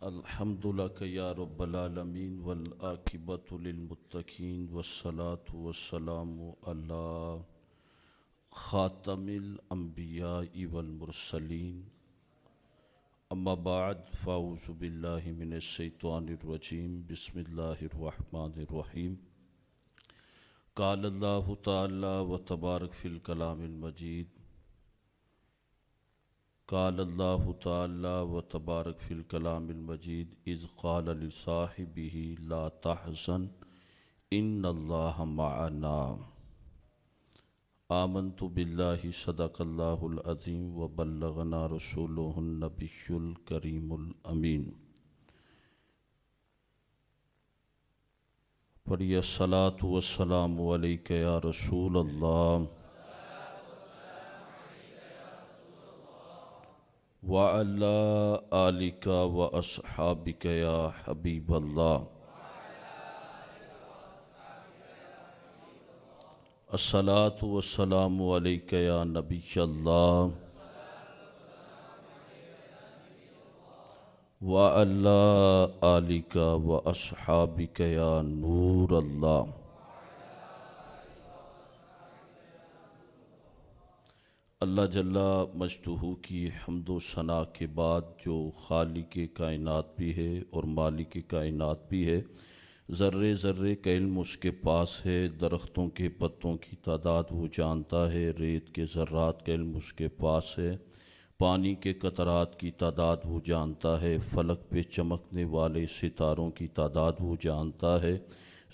الحمد لك يا رب العالمين والعاقبة للمتقين والصلاة والسلام على خاتم الأنبياء والمرسلين أما بعد فأعوذ بالله من الشيطان الرجيم بسم الله الرحمن الرحيم قال الله تعالى وتبارك في الكلام المجيد قال الله تعالى وتبارك في الكلام المجيد إذ قال لصاحبه لا تحزن إن الله معنا آمنت بالله صدق الله العظيم وبلغنا رسوله النبي الكريم الأمين پڑھیے الصلاة والسلام علیک یا رسول اللہ وعلى آلك وأصحابك يا حبيب الله الصلاة والسلام عليك يا نبي الله وعلى آلك وأصحابك يا نور الله اللہ جل مجدہ کی حمد و ثنا کے بعد جو خالق کائنات بھی ہے اور مالک کائنات بھی ہے، ذرے ذرے کا علم اس کے پاس ہے، درختوں کے پتوں کی تعداد وہ جانتا ہے، ریت کے ذرات کا علم اس کے پاس ہے، پانی کے قطرات کی تعداد وہ جانتا ہے، فلک پہ چمکنے والے ستاروں کی تعداد وہ جانتا ہے،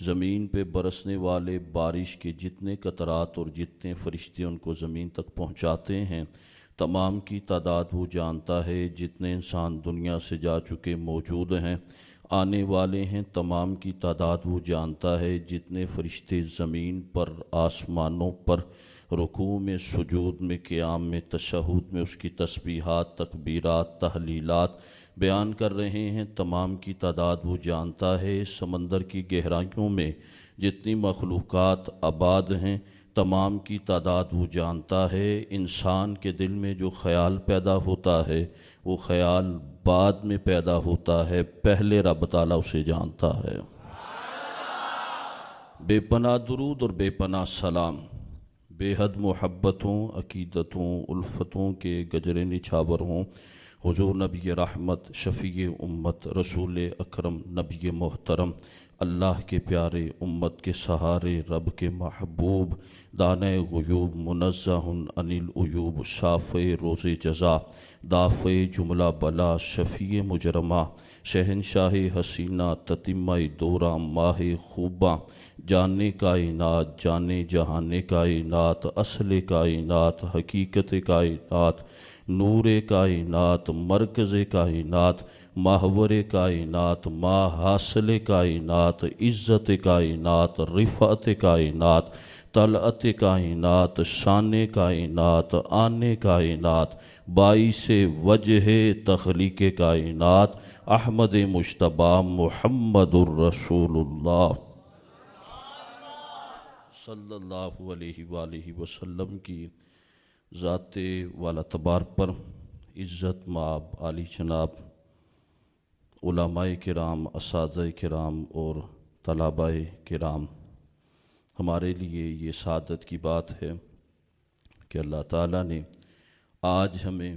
زمین پہ برسنے والے بارش کے جتنے قطرات اور جتنے فرشتے ان کو زمین تک پہنچاتے ہیں تمام کی تعداد وہ جانتا ہے، جتنے انسان دنیا سے جا چکے موجود ہیں آنے والے ہیں تمام کی تعداد وہ جانتا ہے، جتنے فرشتے زمین پر آسمانوں پر رکوع میں سجود میں قیام میں تشہد میں اس کی تسبیحات تکبیرات تحلیلات بیان کر رہے ہیں تمام کی تعداد وہ جانتا ہے، سمندر کی گہرائیوں میں جتنی مخلوقات آباد ہیں تمام کی تعداد وہ جانتا ہے، انسان کے دل میں جو خیال پیدا ہوتا ہے وہ خیال بعد میں پیدا ہوتا ہے، پہلے رب تعالیٰ اسے جانتا ہے۔ بے پناہ درود اور بے پناہ سلام بے حد محبتوں عقیدتوں الفتوں کے گجرے نچھاور ہوں حضور نبی رحمت شفیع امت رسول اکرم نبی محترم اللہ کے پیارے امت کے سہارے رب کے محبوب دانہ غیوب منزہ عن العیوب شافع روز جزا دافع جملہ بلا شفیع مجرمہ شہنشاہ حسینہ تتمہ دورہ ماہ خوبہ جانے کائنات جانے جہان کائنات اصل کائنات حقیقت کائنات نور کائنات مرکز کائنات محور کائنات ماحاصل کائنات عزت کائنات رفعت کائنات طلعت کائنات شان کائنات آن کائنات باعث وجہ تخلیق کائنات احمد مجتبی محمد الرسول اللہ صلی اللہ علیہ وآلہ وسلم کی ذات والا تبار پر عزت مآب عالی جناب علماء کرام اساتذہ کرام اور طلباء کرام، ہمارے لیے یہ سعادت کی بات ہے کہ اللہ تعالیٰ نے آج ہمیں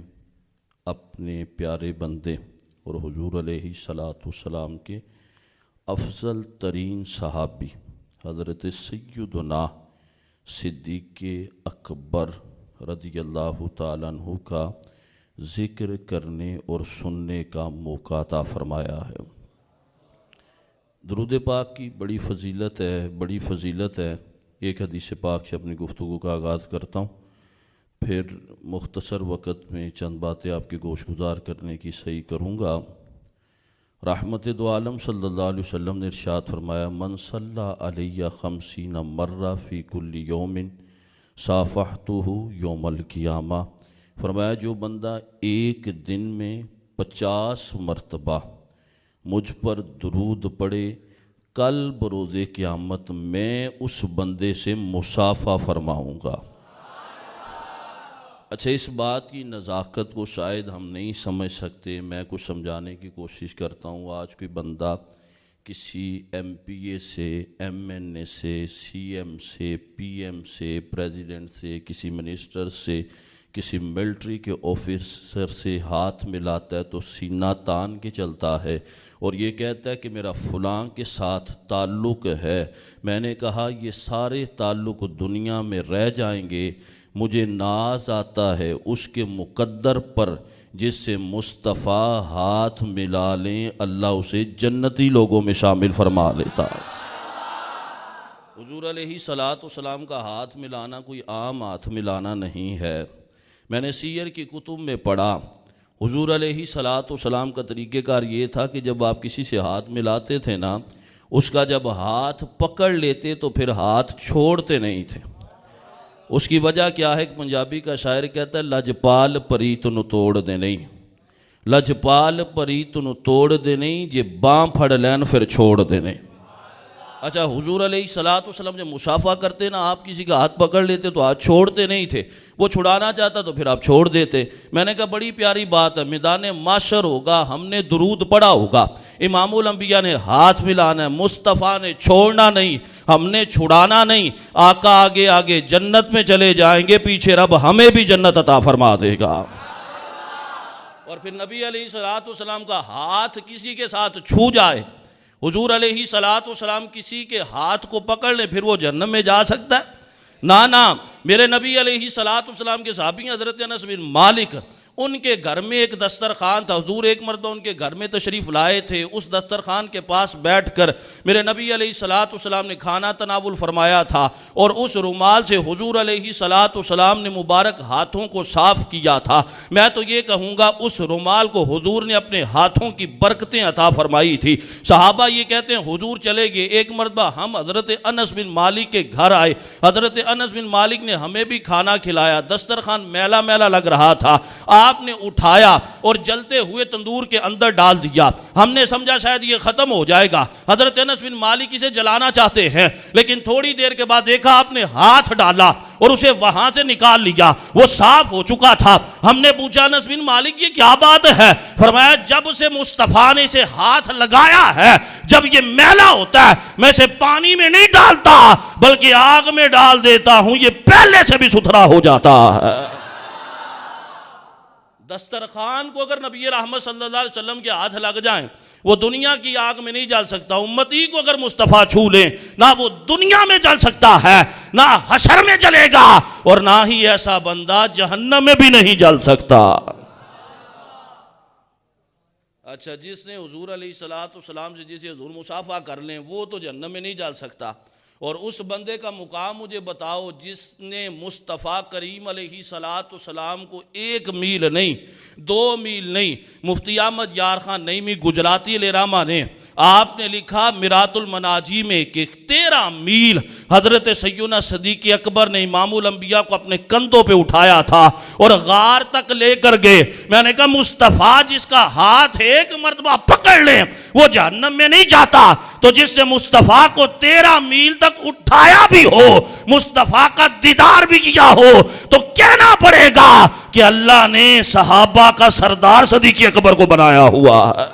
اپنے پیارے بندے اور حضور علیہ السلام کے افضل ترین صحابی حضرت سیدنا صدیق اکبر رضی اللہ تعالیٰ عنہ کا ذکر کرنے اور سننے کا موقع عطا فرمایا ہے۔ درود پاک کی بڑی فضیلت ہے۔ ایک حدیث پاک سے اپنی گفتگو کا آغاز کرتا ہوں، پھر مختصر وقت میں چند باتیں آپ کے گوش گزار کرنے کی صحیح کروں گا۔ رحمت دو عالم صلی اللہ علیہ وسلم نے ارشاد فرمایا من صلی علیہ 50 مرہ فی کل یوم صافحتہ یوم القیامہ، فرمایا جو بندہ ایک دن میں 50 مرتبہ مجھ پر درود پڑھے کل بروز قیامت میں اس بندے سے مصافحہ فرماؤں گا۔ اچھا، اس بات کی نزاکت کو شاید ہم نہیں سمجھ سکتے، میں کچھ سمجھانے کی کوشش کرتا ہوں۔ آج کوئی بندہ کسی ایم پی اے سے، ایم این اے سے، سی ایم سے، پی ایم سے، پریزیڈنٹ سے، کسی منسٹر سے، کسی ملٹری کے آفیسر سے ہاتھ ملاتا ہے تو سینہ تان کے چلتا ہے اور یہ کہتا ہے کہ میرا فلاں کے ساتھ تعلق ہے۔ میں نے کہا یہ سارے تعلق دنیا میں رہ جائیں گے، مجھے ناز آتا ہے اس کے مقدر پر جس سے مصطفیٰ ہاتھ ملا لیں، اللہ اسے جنتی لوگوں میں شامل فرما لیتا ہے۔ حضور علیہ الصلوۃ والسلام کا ہاتھ ملانا کوئی عام ہاتھ ملانا نہیں ہے۔ میں نے سیر کی کتب میں پڑھا، حضور علیہ الصلوۃ والسلام کا طریقہ کار یہ تھا کہ جب آپ کسی سے ہاتھ ملاتے تھے نا، اس کا جب ہاتھ پکڑ لیتے تو پھر ہاتھ چھوڑتے نہیں تھے۔ اس کی وجہ کیا ہے؟ ایک پنجابی کا شاعر کہتا ہے، لجپال پریت نو توڑ دے نہیں، لجپال پریت نو توڑ دے نہیں، جے باں پھڑ لین پھر چھوڑ دے نہیں۔ اچھا، حضور علیہ الصلوۃ والسلام جب مصافحہ کرتے نا، آپ کسی کا ہاتھ پکڑ لیتے تو ہاتھ چھوڑتے نہیں تھے، وہ چھڑانا چاہتا تو پھر آپ چھوڑ دیتے۔ میں نے کہا بڑی پیاری بات ہے، میدان معشر ہوگا، ہم نے درود پڑھا ہوگا، امام الانبیاء نے ہاتھ ملانا ہے، مصطفیٰ نے چھوڑنا نہیں، ہم نے چھڑانا نہیں۔ آقا آگے آگے جنت میں چلے جائیں گے، پیچھے رب ہمیں بھی جنت عطا فرما دے گا۔ اور پھر نبی علیہ الصلوۃ والسلام کا ہاتھ کسی کے ساتھ چھو جائے، حضور علیہ الصلوۃ والسلام کسی کے ہاتھ کو پکڑ لے، پھر وہ جہنم میں جا سکتا ہے؟ نا، میرے نبی علیہ الصلوۃ والسلام کے صحابی حضرت انس بن مالک، ان کے گھر میں ایک دسترخوان تھا، حضور ایک مرتبہ ان کے گھر میں تشریف لائے تھے، اس دسترخوان کے پاس بیٹھ کر میرے نبی علیہ الصلوۃ والسلام نے کھانا تناول فرمایا تھا، اور اس رومال سے حضور علیہ الصلوۃ والسلام نے مبارک ہاتھوں کو صاف کیا تھا۔ میں تو یہ کہوں گا اس رومال کو حضور نے اپنے ہاتھوں کی برکتیں عطا فرمائی تھی۔ صحابہ یہ کہتے ہیں حضور چلے گئے، ایک مرتبہ ہم حضرت انس بن مالک کے گھر آئے، حضرت انس بن مالک نے ہمیں بھی کھانا کھلایا، دسترخوان میلا میلا لگ رہا تھا، آپ نے اٹھایا اور جلتے ہوئے تندور کے اندر ڈال دیا۔ ہم نے سمجھا شاید یہ ختم ہو جائے گا، حضرت انس بن مالک اسے جلانا چاہتے ہیں، لیکن تھوڑی دیر کے بعد دیکھا آپ نے ہاتھ ڈالا اور اسے وہاں سے نکال لیا، وہ صاف ہو چکا تھا۔ ہم نے پوچھا انس بن مالک یہ کیا بات ہے؟ فرمایا جب سے مصطفیٰ نے اسے ہاتھ لگایا ہے، جب یہ میلا ہوتا ہے میں اسے پانی میں نہیں ڈالتا بلکہ آگ میں ڈال دیتا ہوں، یہ پہلے سے بھی ستھرا ہو جاتا ہے۔ دسترخوان کو اگر نبی رحمت صلی اللہ علیہ وسلم کے ہاتھ لگ جائیں، وہ دنیا کی آگ میں نہیں جل سکتا۔ امتی کو اگر مصطفیٰ چھو لیں، نہ وہ دنیا میں جل سکتا ہے، نہ حشر میں جلے گا، اور نہ ہی ایسا بندہ جہنم میں بھی نہیں جل سکتا۔ اچھا، جس نے حضور علیہ الصلوۃ والسلام سے جسے حضور مصافحہ کر لیں وہ تو جہنم میں نہیں جل سکتا، اور اس بندے کا مقام مجھے بتاؤ جس نے مصطفیٰ کریم علیہ الصلوۃ والسلام کو 1 میل نہیں، 2 میل نہیں، مفتی احمد یار خان نعیمی گجراتی الراما نے آپ نے لکھا میرات المناجی میں کہ 13 میل حضرت سیدنا صدیق اکبر نے امام الانبیاء کو اپنے کندھوں پہ اٹھایا تھا اور غار تک لے کر گئے۔ میں نے کہا مصطفیٰ جس کا ہاتھ ایک مرتبہ پکڑ لیں وہ جہنم میں نہیں جاتا، تو جس سے مصطفیٰ کو 13 میل تک اٹھایا بھی ہو، مصطفیٰ کا دیدار بھی کیا ہو، تو کہنا پڑے گا کہ اللہ نے صحابہ کا سردار صدیق اکبر کو بنایا ہوا ہے۔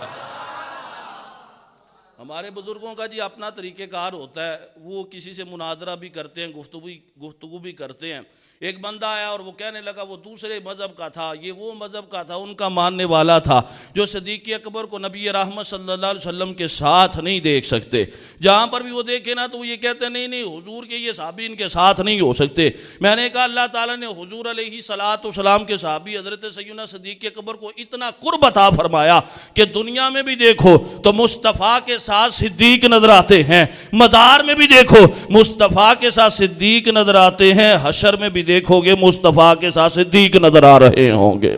ہمارے بزرگوں کا جی اپنا طریقہ کار ہوتا ہے، وہ کسی سے مناظرہ بھی کرتے ہیں، گفتگو بھی کرتے ہیں۔ ایک بندہ آیا اور وہ کہنے لگا وہ دوسرے مذہب کا تھا، یہ وہ مذہب کا تھا، ان کا ماننے والا تھا جو صدیق اکبر کو نبی رحمت صلی اللہ علیہ وسلم کے ساتھ نہیں دیکھ سکتے۔ جہاں پر بھی وہ دیکھے نا تو وہ یہ کہتے نہیں نہیں حضور کے یہ صحابی ان کے ساتھ نہیں ہو سکتے۔ میں نے کہا اللہ تعالیٰ نے حضور علیہ الصلوۃ والسلام کے صحابی حضرت سیدنا صدیق اکبر کو اتنا قرب عطا فرمایا کہ دنیا میں بھی دیکھو تو مصطفیٰ کے ساتھ صدیق نظر آتے ہیں، مزار میں بھی دیکھو مصطفیٰ کے ساتھ صدیق نظر آتے ہیں، حشر میں بھی دیکھو گے مصطفیٰ کے ساتھ صدیق نظر آ رہے ہوں گے۔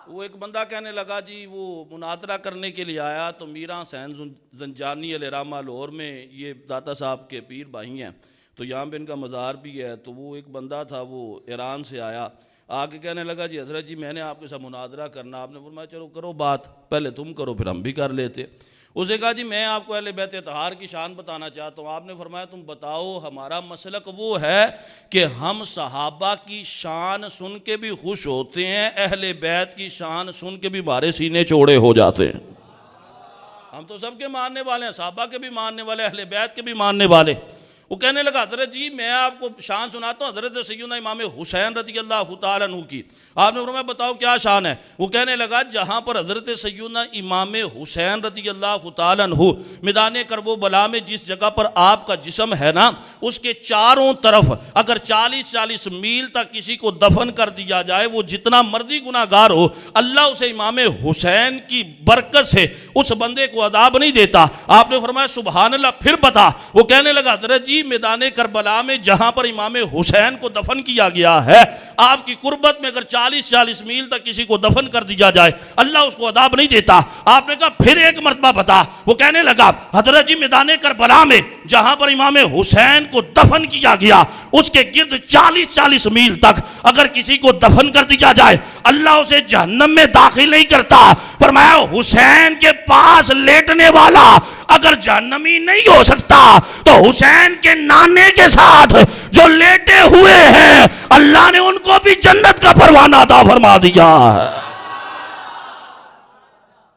وہ ایک بندہ کہنے لگا جی وہ مناظرہ کرنے کے لیے آیا تو میرا حسین زنجانی الراما لاہور میں، یہ داتا صاحب کے پیر بھائی ہیں تو یہاں پہ ان کا مزار بھی ہے، تو وہ ایک بندہ تھا وہ ایران سے آیا، آگے کہنے لگا جی حضرت جی میں نے آپ کے ساتھ مناظرہ کرنا۔ آپ نے فرمایا چلو کرو بات، پہلے تم کرو پھر ہم بھی کر لیتے۔ اسے کہا جی میں آپ کو اہل بیت اطہار کی شان بتانا چاہتا ہوں. آپ نے فرمایا تم بتاؤ. ہمارا مسلک وہ ہے کہ ہم صحابہ کی شان سن کے بھی خوش ہوتے ہیں, اہل بیت کی شان سن کے بھی ہمارے سینے چوڑے ہو جاتے ہیں. ہم تو سب کے ماننے والے ہیں, صحابہ کے بھی ماننے والے, اہل بیت کے بھی ماننے والے. وہ کہنے لگا حضرت جی میں آپ کو شان سناتا ہوں حضرت سیدنا امام حسین رضی اللہ تعالیٰ عنہ کی. آپ نے فرمایا بتاؤ کیا شان ہے. وہ کہنے لگا جہاں پر حضرت سیدنا امام حسین رضی اللہ تعالیٰ عنہ میدان کرب و بلا میں جس جگہ پر آپ کا جسم ہے نا, اس کے چاروں طرف اگر 40 میل تک کسی کو دفن کر دیا جائے, وہ جتنا مرضی گناہ گار ہو, اللہ اسے امام حسین کی برکت سے اس بندے کو عذاب نہیں دیتا. آپ نے فرمایا سبحان اللہ, پھر بتا. وہ کہنے لگا حضرت جی میدان کربلا میں جہاں پر امام حسین کو دفن کیا گیا ہے, آپ کی قربت میں اگر 40 میل تک کسی کو دفن کر دیا جائے, اللہ اس کو عذاب نہیں دیتا. آپ نے کہا پھر ایک مرتبہ بتا. وہ کہنے لگا حضرت جی میدان کربلا میں جہاں پر امام حسین کو دفن کیا گیا, اس کے گرد 40 میل تک اگر کسی کو دفن کر دیا جائے, اللہ اسے جہنم میں داخل نہیں کرتا. فرمایا حسین کے پاس لیٹنے والا اگر جہنمی نہیں ہو سکتا تو حسین کے نانے کے ساتھ جو لیٹے ہوئے ہیں, اللہ نے ان کو بھی جنت کا پروانہ عطا فرما دیا ہے.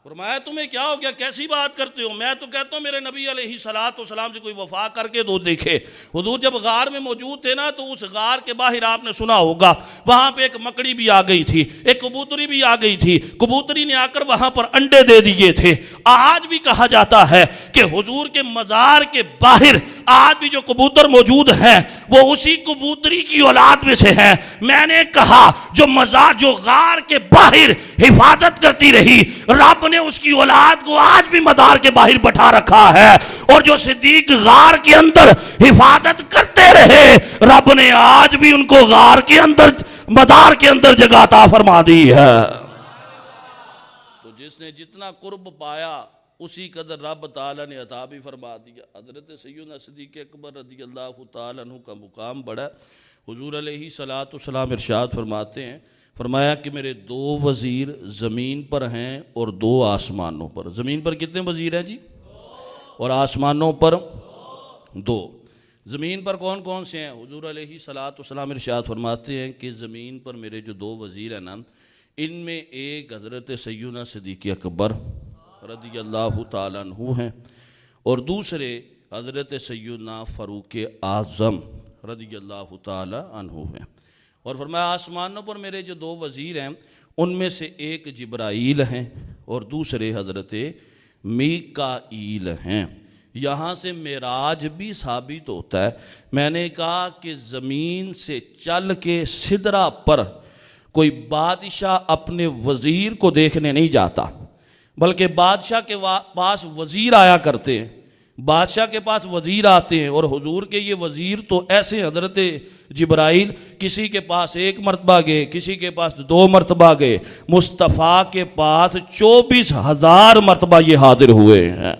فرمایا تمہیں کیا ہو گیا, کیسی بات کرتے ہو؟ میں تو کہتا ہوں میرے نبی علیہ السلام سے کوئی وفا کر کے تو دیکھے. حضور جب غار میں موجود تھے نا, تو اس غار کے باہر آپ نے سنا ہوگا وہاں پہ ایک مکڑی بھی آ گئی تھی, ایک کبوتری بھی آ گئی تھی. کبوتری نے آ کر وہاں پر انڈے دے دیے تھے. آج بھی کہا جاتا ہے کہ حضور کے مزار کے باہر آج بھی جو کبوتر موجود ہیں وہ اسی کبوتری کی اولاد میں سے ہیں. میں نے کہا جو غار کے باہر حفاظت کرتی رہی, رب نے اس کی اولاد کو آج بھی مزار کے باہر بٹھا رکھا ہے. اور جو صدیق غار کے اندر حفاظت کرتے رہے, رب نے آج بھی ان کو غار کے اندر مزار کے اندر جگہ عطا فرما دی ہے. تو جس نے جتنا قرب پایا اسی قدر رب تعالیٰ نے عطا بھی فرما دیا. حضرت سیدنا صدیق اکبر رضی اللہ تعالیٰ عنہ کا مقام بڑا. حضور علیہ السلام ارشاد فرماتے ہیں, فرمایا کہ میرے 2 وزیر زمین پر ہیں اور 2 آسمانوں پر. زمین پر کتنے وزیر ہیں جی؟ اور آسمانوں پر 2. زمین پر کون کون سے ہیں؟ حضور علیہ السلام ارشاد فرماتے ہیں کہ زمین پر میرے جو 2 وزیر ہیں نا, ان میں ایک حضرت سیدنا صدیق اکبر رضی اللہ تعالیٰ عنہ ہیں, اور دوسرے حضرت سیدنا فاروق اعظم رضی اللہ تعالیٰ عنہ ہیں. اور فرمایا آسمانوں پر میرے جو 2 وزیر ہیں ان میں سے ایک جبرائیل ہیں اور دوسرے حضرت میکائیل ہیں. یہاں سے معراج بھی ثابت ہوتا ہے. میں نے کہا کہ زمین سے چل کے سدرہ پر کوئی بادشاہ اپنے وزیر کو دیکھنے نہیں جاتا, بلکہ بادشاہ کے پاس وزیر آیا کرتے ہیں. بادشاہ کے پاس وزیر آتے ہیں, اور حضور کے یہ وزیر تو ایسے حضرت جبرائیل کسی کے پاس 1 مرتبہ گئے, کسی کے پاس 2 مرتبہ گئے, مصطفیٰ کے پاس 24,000 مرتبہ یہ حاضر ہوئے ہیں.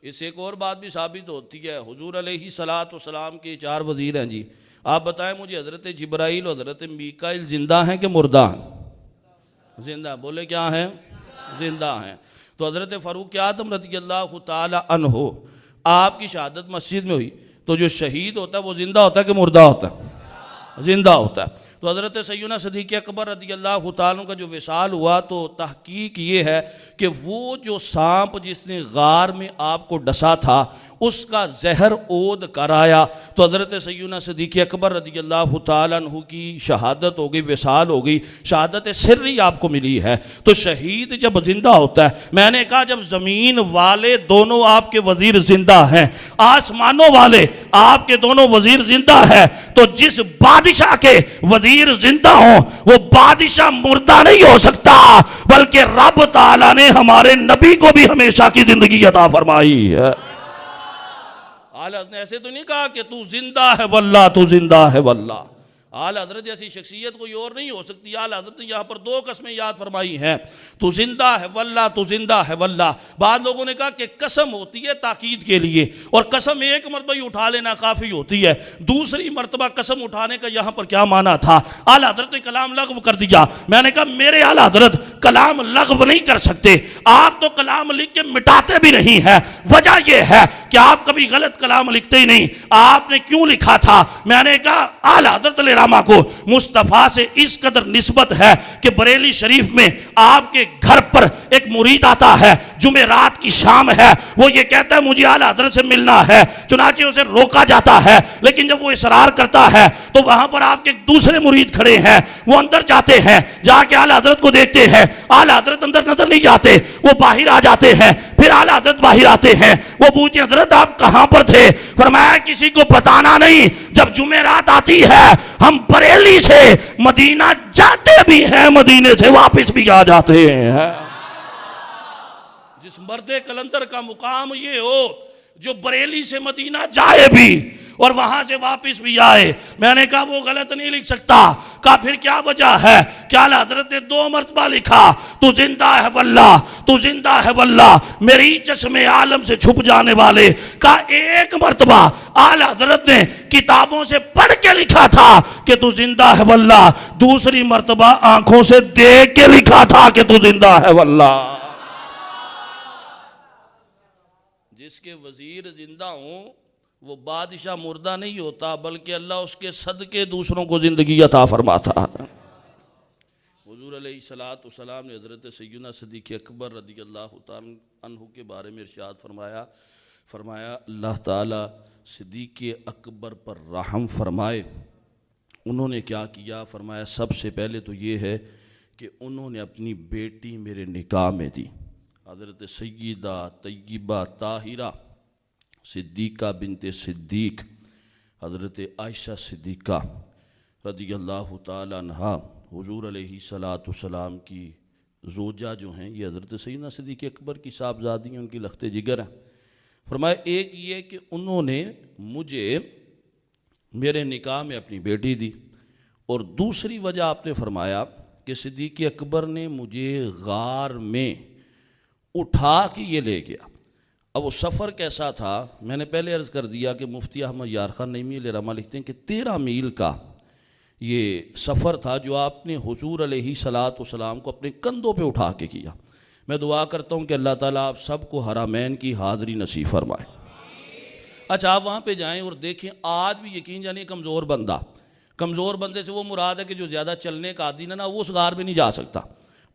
اس سے ایک اور بات بھی ثابت ہوتی ہے. حضور علیہ السلام کے 4 وزیر ہیں جی. آپ بتائیں مجھے حضرت جبرائیل اور حضرت میکائیل زندہ ہیں کہ مردہ ہیں؟ زندہ. بولے کیا ہیں؟ زندہ ہیں. تو حضرت فاروق اعظم رضی اللہ تعالی عنہ آپ کی شہادت مسجد میں ہوئی, تو جو شہید ہوتا ہے وہ زندہ ہوتا ہے کہ مردہ ہوتا ہے؟ زندہ ہوتا ہے. تو حضرت سیدنا صدیق اکبر رضی اللہ تعالیٰ عنہ کا جو وصال ہوا, تو تحقیق یہ ہے کہ وہ جو سانپ جس نے غار میں آپ کو ڈسا تھا اس کا زہر اود کر آیا. تو حضرت سیدنا صدیق اکبر رضی اللہ تعالیٰ عنہ کی شہادت ہو گئی, وصال ہو گئی, شہادت سری آپ کو ملی ہے. تو شہید جب زندہ ہوتا ہے, میں نے کہا جب زمین والے دونوں آپ کے وزیر زندہ ہیں, آسمانوں والے آپ کے دونوں وزیر زندہ ہیں, تو جس بادشاہ کے وزیر زندہ ہوں وہ بادشاہ مردہ نہیں ہو سکتا, بلکہ رب تعالیٰ نے ہمارے نبی کو بھی ہمیشہ کی زندگی عطا فرمائی ہے. اعلیٰ نے ایسے تو نہیں کہا کہ تو زندہ ہے واللہ, تو زندہ ہے واللہ. اعلی حضرت جیسی شخصیت کوئی اور نہیں ہو سکتی. اعلی حضرت نے یہاں پر 2 قسمیں یاد فرمائی ہیں, تو زندہ ہے واللہ, تو زندہ ہے واللہ. بعض لوگوں نے کہا کہ قسم ہوتی ہے تاکید کے لیے, اور قسم ایک مرتبہ ہی اٹھا لینا کافی ہوتی ہے, دوسری مرتبہ قسم اٹھانے کا یہاں پر کیا معنی تھا؟ اعلی حضرت نے کلام لغو کر دیا. میں نے کہا میرے اعلی حضرت کلام لغو نہیں کر سکتے, آپ تو کلام لکھ کے مٹاتے بھی نہیں ہیں. وجہ یہ ہے کہ آپ کبھی غلط کلام لکھتے ہی نہیں. آپ نے کیوں لکھا تھا؟ میں نے کہا اعلی حضرت علیہ الرحمہ کو مصطفیٰ سے اس قدر نسبت ہے کہ بریلی شریف میں آپ کے گھر پر ایک مرید آتا ہے, جمعرات کی شام ہے, وہ یہ کہتا ہے مجھے اعلی حضرت سے ملنا ہے, چنانچہ اسے روکا جاتا ہے, لیکن جب وہ اصرار کرتا ہے تو وہاں پر آپ کے دوسرے مرید کھڑے ہیں, وہ اندر جاتے ہیں, جا کے اعلی حضرت کو دیکھتے ہیں, اعلی حضرت اندر نظر نہیں جاتے, وہ باہر آ جاتے ہیں, پھر اعلی حضرت باہر آتے ہیں, وہ پوچھتے حضرت آپ کہاں پر تھے؟ فرمایا کسی کو بتانا نہیں, جب جمعرات آتی ہے ہم بریلی سے مدینہ جاتے بھی ہیں, مدینے سے واپس بھی آ جاتے ہیں. جس مرد کلندر کا مقام یہ ہو جو بریلی سے مدینہ جائے بھی اور وہاں سے واپس بھی آئے. میں نے کہا وہ غلط نہیں لکھ سکتا. کہا پھر کیا وجہ ہے؟ کیا حضرت نے 2 مرتبہ لکھا تو زندہ ہے واللہ, تو زندہ ہے واللہ, میری چشم عالم سے چھپ جانے والے. کہا 1 مرتبہ اعلی حضرت نے کتابوں سے پڑھ کے لکھا تھا کہ تو زندہ ہے واللہ, دوسری مرتبہ آنکھوں سے دیکھ کے لکھا تھا کہ تو زندہ ہے واللہ. جس کے وزیر زندہ ہوں وہ بادشاہ مردہ نہیں ہوتا, بلکہ اللہ اس کے صدقے دوسروں کو زندگی عطا فرماتا ہے. حضور علیہ السلام نے حضرت سیدنا صدیق اکبر رضی اللہ تعالیٰ عنہ کے بارے میں ارشاد فرمایا اللہ تعالیٰ صدیق اکبر پر رحم فرمائے. انہوں نے کیا کیا؟ فرمایا سب سے پہلے تو یہ ہے کہ انہوں نے اپنی بیٹی میرے نکاح میں دی, حضرت سیدہ طیبہ طاہرہ صدیقہ بنت صدیق حضرت عائشہ صدیقہ رضی اللہ تعالیٰ عنہا, حضور علیہ السلام کی زوجہ جو ہیں, یہ حضرت سیدنا صدیق اکبر کی صاحبزادی ہیں, ان کی لخت جگر ہیں. فرمایا ایک یہ کہ انہوں نے مجھے میرے نکاح میں اپنی بیٹی دی, اور دوسری وجہ آپ نے فرمایا کہ صدیق اکبر نے مجھے غار میں اٹھا کے یہ لے گیا. اب وہ سفر کیسا تھا؟ میں نے پہلے عرض کر دیا کہ مفتی احمد یار خان نعیمی علیہ رحمہ لکھتے ہیں کہ 13 میل کا یہ سفر تھا جو آپ نے حضور علیہ السلام کو اپنے کندھوں پہ اٹھا کے کیا. میں دعا کرتا ہوں کہ اللہ تعالیٰ آپ سب کو حرمین کی حاضری نصیب فرمائے. اچھا آپ وہاں پہ جائیں اور دیکھیں, آج بھی یقین جانیے کمزور بندے سے وہ مراد ہے کہ جو زیادہ چلنے کا عادی نا وہ اس غار میں نہیں جا سکتا,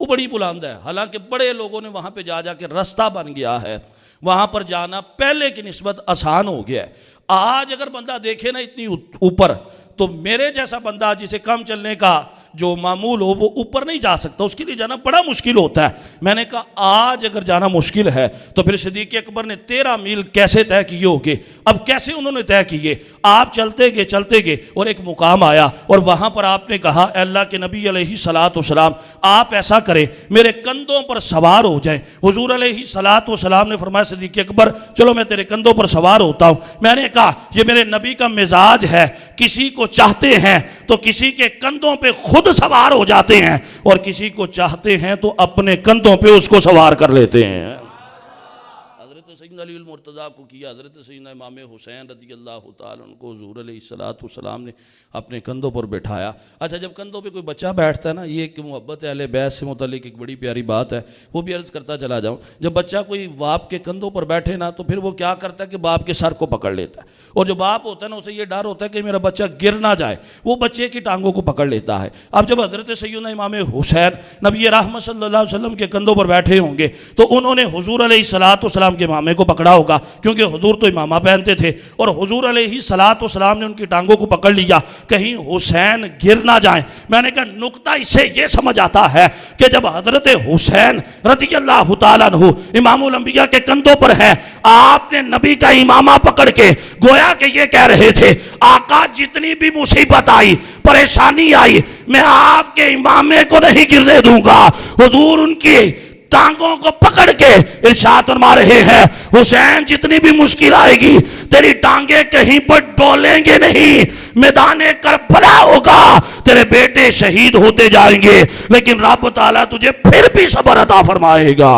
وہ بڑی بلند ہے. حالانکہ بڑے لوگوں نے وہاں پہ جا کے رستہ بن گیا ہے, وہاں پر جانا پہلے کی نسبت آسان ہو گیا ہے. آج اگر بندہ دیکھے نا اتنی اوپر, تو میرے جیسا بندہ جسے کم چلنے کا جو معمول ہو وہ اوپر نہیں جا سکتا, اس کے لیے جانا بڑا مشکل ہوتا ہے. میں نے کہا آج اگر جانا مشکل ہے تو پھر صدیق اکبر نے 13 میل کیسے طے کیے ہوگے؟ اب کیسے انہوں نے طے کیے؟ آپ چلتے گئے اور ایک مقام آیا, اور وہاں پر آپ نے کہا اے اللہ کے نبی علیہ السلام آپ ایسا کریں میرے کندھوں پر سوار ہو جائیں. حضور علیہ السلام نے فرمایا صدیق اکبر چلو میں تیرے کندھوں پر سوار ہوتا ہوں. میں نے کہا یہ میرے نبی کا مزاج ہے, کسی کو چاہتے ہیں تو کسی کے کندھوں پہ خود سوار ہو جاتے ہیں, اور کسی کو چاہتے ہیں تو اپنے کندھوں پہ اس کو سوار کر لیتے ہیں. حضرت سیدنا علی المرتضیٰ کو کیا, حضرت سیدنا امام حسین رضی اللہ تعالیٰ عنہ کو حضور علیہ السلام نے اپنے کندھوں پر بٹھایا. اچھا جب کندھوں پہ کوئی بچہ بیٹھتا ہے نا, یہ ایک محبت اہل بیت سے متعلق ایک بڑی پیاری بات ہے, وہ بھی عرض کرتا چلا جاؤں. جب بچہ کوئی باپ کے کندھوں پر بیٹھے نا تو پھر وہ کیا کرتا ہے کہ باپ کے سر کو پکڑ لیتا ہے, اور جو باپ ہوتا ہے نا اسے یہ ڈر ہوتا ہے کہ میرا بچہ گر نہ جائے, وہ بچے کی ٹانگوں کو پکڑ لیتا ہے. اب جب حضرت سیدنا امام حسین نبی رحمت صلی اللہ علیہ وسلم کے کندھوں پر بیٹھے ہوں گے تو انہوں نے حضور علیہ السلام کے امامے کو پکڑا ہوگا, کیونکہ حضور تو امامہ پہنتے تھے, اور حضور علیہ السلام نے ان کی ٹانگوں کو پکڑ لیا کہیں حسین گر نہ جائیں. میں نے کہا نقطہ اس سے یہ سمجھ آتا ہے کہ جب حضرت حسین رضی اللہ تعالیٰ عنہ امام الانبیاء کے کندھوں پر ہے, آپ نے نبی کا امامہ پکڑ کے گویا کہ یہ کہہ رہے تھے آقا جتنی بھی مصیبت آئی پریشانی آئی میں آپ کے امامے کو نہیں گرنے دوں گا. حضور ان کی ٹانگوں کو پکڑ کے ارشاد فرما رہے ہیں حسین جتنی بھی مشکل آئے گی تیری ٹانگیں کہیں پر ڈولیں گے نہیں، میدان کربلا ہوگا، تیرے بیٹے شہید ہوتے جائیں گے لیکن رب تعالیٰ تجھے پھر بھی صبر عطا فرمائے گا۔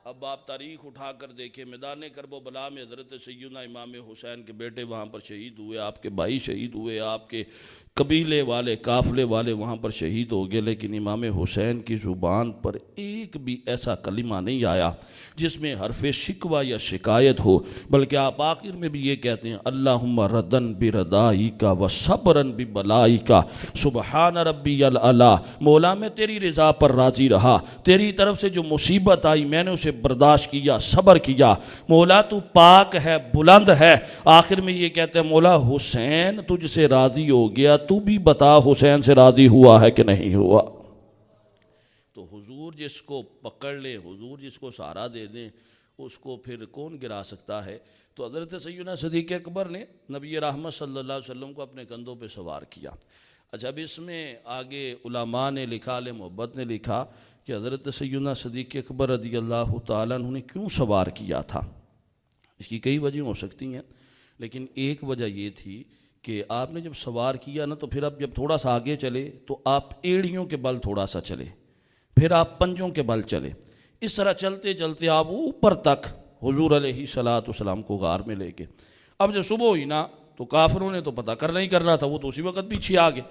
اب آپ تاریخ اٹھا کر دیکھیں، میدان کرب و بلا میں حضرت سیدنا امام حسین کے بیٹے وہاں پر شہید ہوئے، آپ کے بھائی شہید ہوئے، آپ کے قبیلے والے قافلے والے وہاں پر شہید ہو گئے، لیکن امام حسین کی زبان پر ایک بھی ایسا کلمہ نہیں آیا جس میں حرف شکوہ یا شکایت ہو، بلکہ آپ آخر میں بھی یہ کہتے ہیں اللہم ردن بردائک و صبرن ببلائک سبحان ربی العلا، مولا میں تیری رضا پر راضی رہا، تیری طرف سے جو مصیبت آئی میں نے اسے برداشت کیا، صبر کیا، مولا تو پاک ہے، بلند ہے۔ آخر میں یہ کہتے ہیں مولا حسین تجھ سے راضی ہو گیا، تو بھی بتا حسین سے راضی ہوا ہے کہ نہیں ہوا۔ تو حضور جس کو پکڑ لے، حضور جس کو سہارا دے دیں، اس کو پھر کون گرا سکتا ہے؟ تو حضرت سیدنا صدیق اکبر نے نبی رحمت صلی اللہ علیہ وسلم کو اپنے کندھوں پہ سوار کیا۔ اچھا اب اس میں آگے علماء نے لکھا، عالم محبت نے لکھا کہ حضرت سیدنا صدیق اکبر رضی اللہ تعالیٰ عنہ نے کیوں سوار کیا تھا۔ اس کی کئی وجہ ہو سکتی ہیں، لیکن ایک وجہ یہ تھی کہ آپ نے جب سوار کیا نا تو پھر اب جب تھوڑا سا آگے چلے تو آپ ایڑیوں کے بل تھوڑا سا چلے، پھر آپ پنجوں کے بل چلے، اس طرح چلتے چلتے آپ اوپر تک حضور علیہ السلام کو غار میں لے کے۔ اب جب صبح ہوئی نا تو کافروں نے تو پتہ کرنا ہی کرنا تھا، وہ تو اسی وقت پیچھے آ گئے،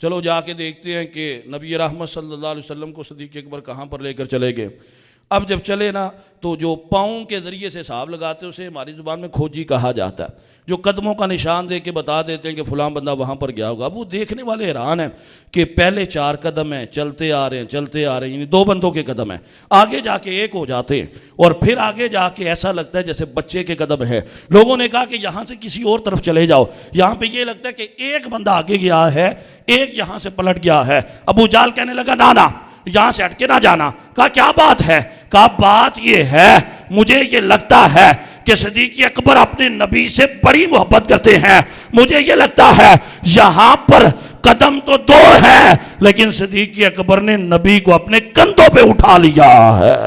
چلو جا کے دیکھتے ہیں کہ نبی رحمت صلی اللہ علیہ وسلم کو صدیق اکبر کہاں پر لے کر چلے گئے۔ اب جب چلے نا تو جو پاؤں کے ذریعے سے حساب لگاتے اسے ہماری زبان میں کھوجی کہا جاتا ہے، جو قدموں کا نشان دے کے بتا دیتے ہیں کہ فلاں بندہ وہاں پر گیا ہوگا۔ وہ دیکھنے والے حیران ہیں کہ پہلے 4 قدم ہیں، چلتے آ رہے ہیں، یعنی 2 بندوں کے قدم ہیں، آگے جا کے 1 ہو جاتے ہیں، اور پھر آگے جا کے ایسا لگتا ہے جیسے بچے کے قدم ہے۔ لوگوں نے کہا کہ یہاں سے کسی اور طرف چلے جاؤ، یہاں پہ یہ لگتا ہے کہ 1 بندہ آگے گیا ہے، 1 یہاں سے پلٹ گیا ہے۔ ابو جہل کہنے لگا نا یہاں سے ہٹ کے نہ جانا۔ کہا کیا بات ہے؟ کہا بات یہ ہے مجھے یہ لگتا ہے کہ صدیق اکبر اپنے نبی سے بڑی محبت کرتے ہیں، مجھے یہ لگتا ہے یہاں پر قدم تو 2 ہے لیکن صدیق اکبر نے نبی کو اپنے کندھوں پہ اٹھا لیا ہے۔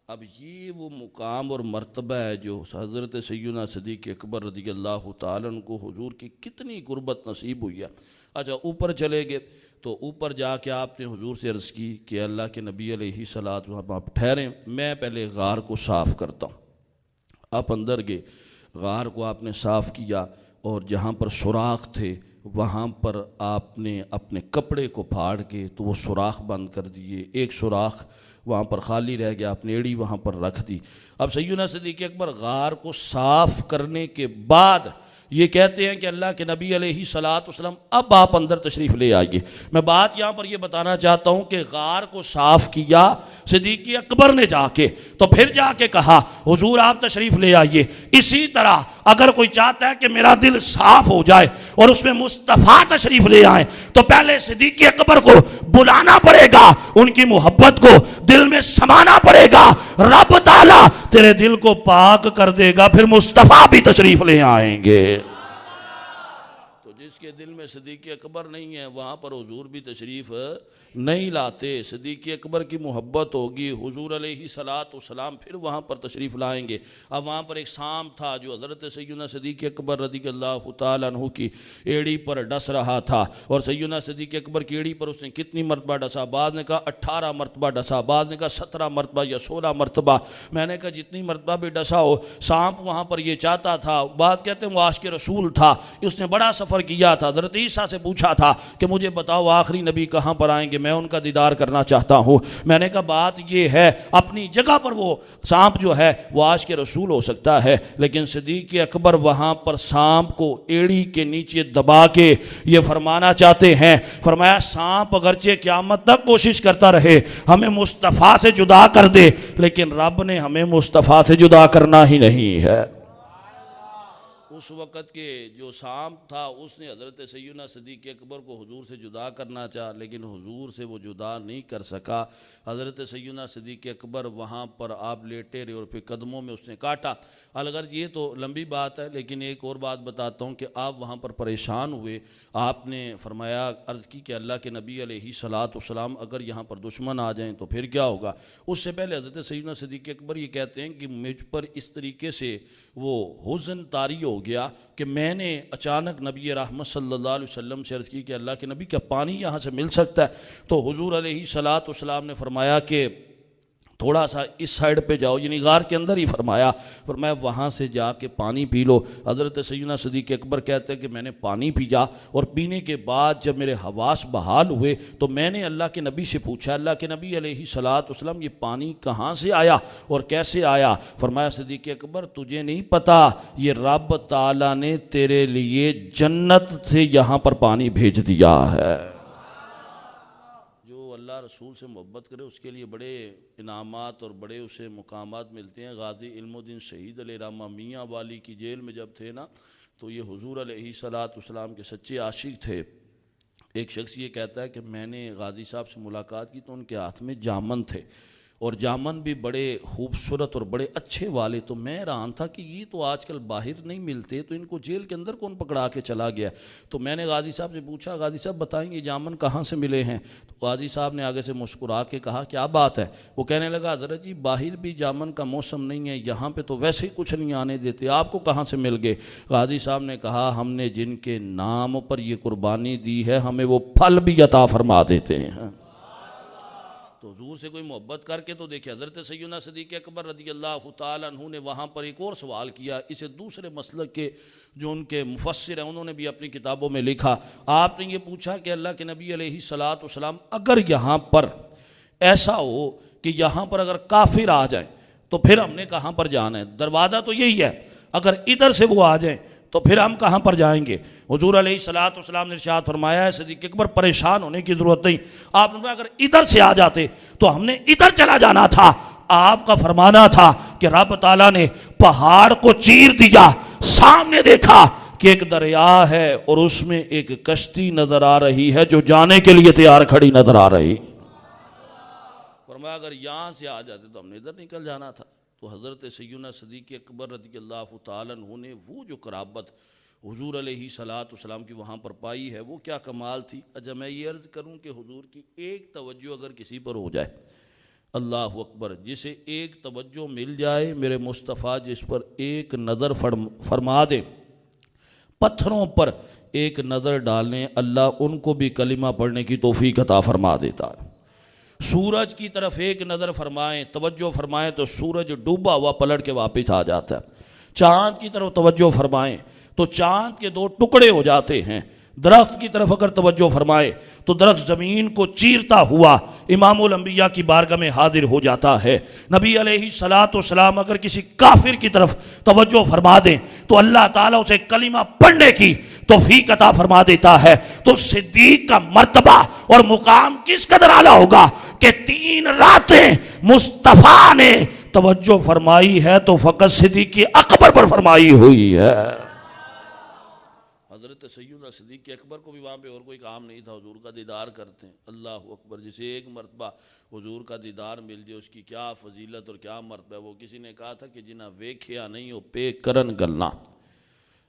اب یہ وہ مقام اور مرتبہ ہے جو حضرت سیدنا صدیق اکبر رضی اللہ تعالیٰ عنہ کو حضور کی کتنی قربت نصیب ہوئی ہے۔ اچھا اوپر چلے گئے تو اوپر جا کے آپ نے حضور سے عرض کی کہ اللہ کے نبی علیہ الصلوۃ آپ ٹھہریں، میں پہلے غار کو صاف کرتا ہوں۔ آپ اندر گئے، غار کو آپ نے صاف کیا اور جہاں پر سوراخ تھے وہاں پر آپ نے اپنے کپڑے کو پھاڑ کے تو وہ سوراخ بند کر دیے، ایک سوراخ وہاں پر خالی رہ گیا، آپ نے ایڑی وہاں پر رکھ دی۔ اب سیدنا صدیق اکبر غار کو صاف کرنے کے بعد یہ کہتے ہیں کہ اللہ کے نبی علیہ السلام اب آپ اندر تشریف لے آئیے۔ میں بات یہاں پر یہ بتانا چاہتا ہوں کہ غار کو صاف کیا صدیق اکبر نے جا کے، تو پھر جا کے کہا حضور آپ تشریف لے آئیے۔ اسی طرح اگر کوئی چاہتا ہے کہ میرا دل صاف ہو جائے اور اس میں مصطفیٰ تشریف لے آئیں تو پہلے صدیق اکبر کو بلانا پڑے گا، ان کی محبت کو دل میں سمانا پڑے گا، رب تعالیٰ تیرے دل کو پاک کر دے گا، پھر مصطفیٰ بھی تشریف لے آئیں گے۔ تو جس کے دل میں صدیق اکبر نہیں ہے وہاں پر حضور بھی تشریف نہیں لاتے۔ صدیق اکبر کی محبت ہوگی، حضور علیہ السلام پھر وہاں پر تشریف لائیں گے۔ اب وہاں پر ایک سام تھا جو حضرت سیدنا صدیق اکبر رضی اللہ تعالیٰ عنہ کی ایڑی پر ڈس رہا تھا، اور سیدنا صدیق اکبر کی ایڑی پر اس نے کتنی مرتبہ ڈسا؟ بعض نے کہا 18 مرتبہ ڈسا، بعض نے کہا 17 مرتبہ یا 16 مرتبہ۔ میں نے کہا جتنی مرتبہ بھی ڈسا ہو، سانپ وہاں پر یہ چاہتا تھا، بعض کہتے ہیں وہ عاشق رسول تھا، اس نے بڑا سفر کیا تھا، حضرت عیسیٰ سے پوچھا تھا کہ مجھے بتاؤ آخری نبی کہاں پر آئیں گے، میں ان کا دیدار کرنا چاہتا ہوں۔ میں نے کہا بات یہ ہے اپنی جگہ پر وہ سانپ جو ہے وہ عاشق رسول ہو سکتا ہے، لیکن صدیق اکبر وہاں پر سانپ کو ایڑی کے نیچے دبا کے یہ فرمانا چاہتے ہیں، فرمایا سانپ اگرچہ قیامت تک کوشش کرتا رہے ہمیں مصطفیٰ سے جدا کر دے، لیکن رب نے ہمیں مصطفیٰ سے جدا کرنا ہی نہیں ہے۔ اس وقت کے جو سام تھا اس نے حضرت سیدنا صدیق اکبر کو حضور سے جدا کرنا چاہا، لیکن حضور سے وہ جدا نہیں کر سکا۔ حضرت سیدنا صدیق اکبر وہاں پر آپ لیٹے رہے اور پھر قدموں میں اس نے کاٹا۔ الغرض یہ تو لمبی بات ہے، لیکن ایک اور بات بتاتا ہوں کہ آپ وہاں پر پریشان ہوئے۔ آپ نے فرمایا، عرض کی کہ اللہ کے نبی علیہ السلام اگر یہاں پر دشمن آ جائیں تو پھر کیا ہوگا؟ اس سے پہلے حضرت سیدنا صدیق اکبر یہ کہتے ہیں کہ مجھ پر اس طریقے سے وہ حزن طاری ہو گیا کہ میں نے اچانک نبی رحمت صلی اللہ علیہ وسلم سے عرض کی کہ اللہ کے نبی کیا پانی یہاں سے مل سکتا ہے؟ تو حضور علیہ السلام نے فرمایا کہ تھوڑا سا اس سائیڈ پہ جاؤ، یعنی غار کے اندر ہی فرمایا وہاں سے جا کے پانی پی لو۔ حضرت سیدنا صدیق اکبر کہتے ہیں کہ میں نے پانی پیا اور پینے کے بعد جب میرے حواس بحال ہوئے تو میں نے اللہ کے نبی سے پوچھا، اللہ کے نبی علیہ السلام یہ پانی کہاں سے آیا اور کیسے آیا؟ فرمایا صدیق اکبر تجھے نہیں پتا، یہ رب تعالیٰ نے تیرے لیے جنت سے یہاں پر پانی بھیج دیا ہے۔ اللہ رسول سے محبت کرے اس کے لیے بڑے انعامات اور بڑے اسے مقامات ملتے ہیں۔ غازی علم الدین شہید علیہ رحمہ میاں والی کی جیل میں جب تھے نا تو یہ حضور علیہ السلام کے سچے عاشق تھے۔ ایک شخص یہ کہتا ہے کہ میں نے غازی صاحب سے ملاقات کی تو ان کے ہاتھ میں جامن تھے اور جامن بھی بڑے خوبصورت اور بڑے اچھے والے، تو میں حیران تھا کہ یہ تو آج کل باہر نہیں ملتے، تو ان کو جیل کے اندر کون پکڑا کے چلا گیا؟ تو میں نے غازی صاحب سے پوچھا، غازی صاحب بتائیں یہ جامن کہاں سے ملے ہیں؟ تو غازی صاحب نے آگے سے مسکرا کے کہا کیا بات ہے؟ وہ کہنے لگا حضرت جی باہر بھی جامن کا موسم نہیں ہے، یہاں پہ تو ویسے ہی کچھ نہیں آنے دیتے، آپ کو کہاں سے مل گئے؟ غازی صاحب نے کہا ہم نے جن کے نام پر یہ قربانی دی ہے ہمیں وہ پھل بھی عطا فرما دیتے ہیں۔ تو حضور سے کوئی محبت کر کے تو دیکھیں۔ حضرت سیدنا صدیق اکبر رضی اللہ تعالیٰ عنہ نے وہاں پر ایک اور سوال کیا، اسے دوسرے مسلک کے جو ان کے مفسر ہیں انہوں نے بھی اپنی کتابوں میں لکھا۔ آپ نے یہ پوچھا کہ اللہ کے نبی علیہ السلام اگر یہاں پر ایسا ہو کہ یہاں پر اگر کافر آ جائیں تو پھر ہم نے کہاں پر جانا ہے؟ دروازہ تو یہی ہے، اگر ادھر سے وہ آ جائیں تو پھر ہم کہاں پر جائیں گے؟ حضور علیہ السلام نے ارشاد فرمایا ہے صدیق اکبر پریشان ہونے کی ضرورت نہیں، آپ نے اگر ادھر سے آ جاتے تو ہم نے ادھر چلا جانا تھا۔ آپ کا فرمانا تھا کہ رب تعالیٰ نے پہاڑ کو چیر دیا، سامنے دیکھا کہ ایک دریا ہے اور اس میں ایک کشتی نظر آ رہی ہے جو جانے کے لیے تیار کھڑی نظر آ رہی۔ فرمایا اگر یہاں سے آ جاتے تو ہم نے ادھر نکل جانا تھا۔ تو حضرت سیدنا صدیق اکبر رضی اللہ تعالیٰ عنہ نے وہ جو قرابت حضور علیہ السلام کی وہاں پر پائی ہے وہ کیا کمال تھی۔ اچھا میں یہ عرض کروں کہ حضور کی ایک توجہ اگر کسی پر ہو جائے، اللہ اکبر، جسے ایک توجہ مل جائے میرے مصطفیٰ جس پر ایک نظر فرما دے، پتھروں پر ایک نظر ڈالنے اللہ ان کو بھی کلمہ پڑھنے کی توفیق عطا فرما دیتا ہے۔ سورج کی طرف ایک نظر فرمائیں، توجہ فرمائیں تو سورج ڈوبا ہوا پلٹ کے واپس آ جاتا ہے۔ چاند کی طرف توجہ فرمائیں تو چاند کے دو ٹکڑے ہو جاتے ہیں۔ درخت کی طرف اگر توجہ فرمائے تو درخت زمین کو چیرتا ہوا امام الانبیاء کی بارگاہ میں حاضر ہو جاتا ہے۔ نبی علیہ السلام اگر کسی کافر کی طرف توجہ فرما دیں تو اللہ تعالیٰ اسے کلمہ پڑھنے کی توفیق عطا فرما دیتا ہے۔ تو صدیق کا مرتبہ اور مقام کس قدر اعلیٰ ہوگا کہ 3 راتیں مصطفیٰ نے توجہ فرمائی ہے تو فقط صدیق اکبر پر فرمائی ہوئی ہے۔ حضرت سیدنا صدیق اکبر کو بھی وہاں پہ اور کوئی کام نہیں تھا، حضور کا دیدار کرتے ہیں۔ اللہ اکبر، جسے ایک مرتبہ حضور کا دیدار مل جائے اس کی کیا فضیلت اور کیا مرتبہ ہے۔ وہ کسی نے کہا تھا کہ جنہ ویکھیا نہیں او پے کرن گلنا،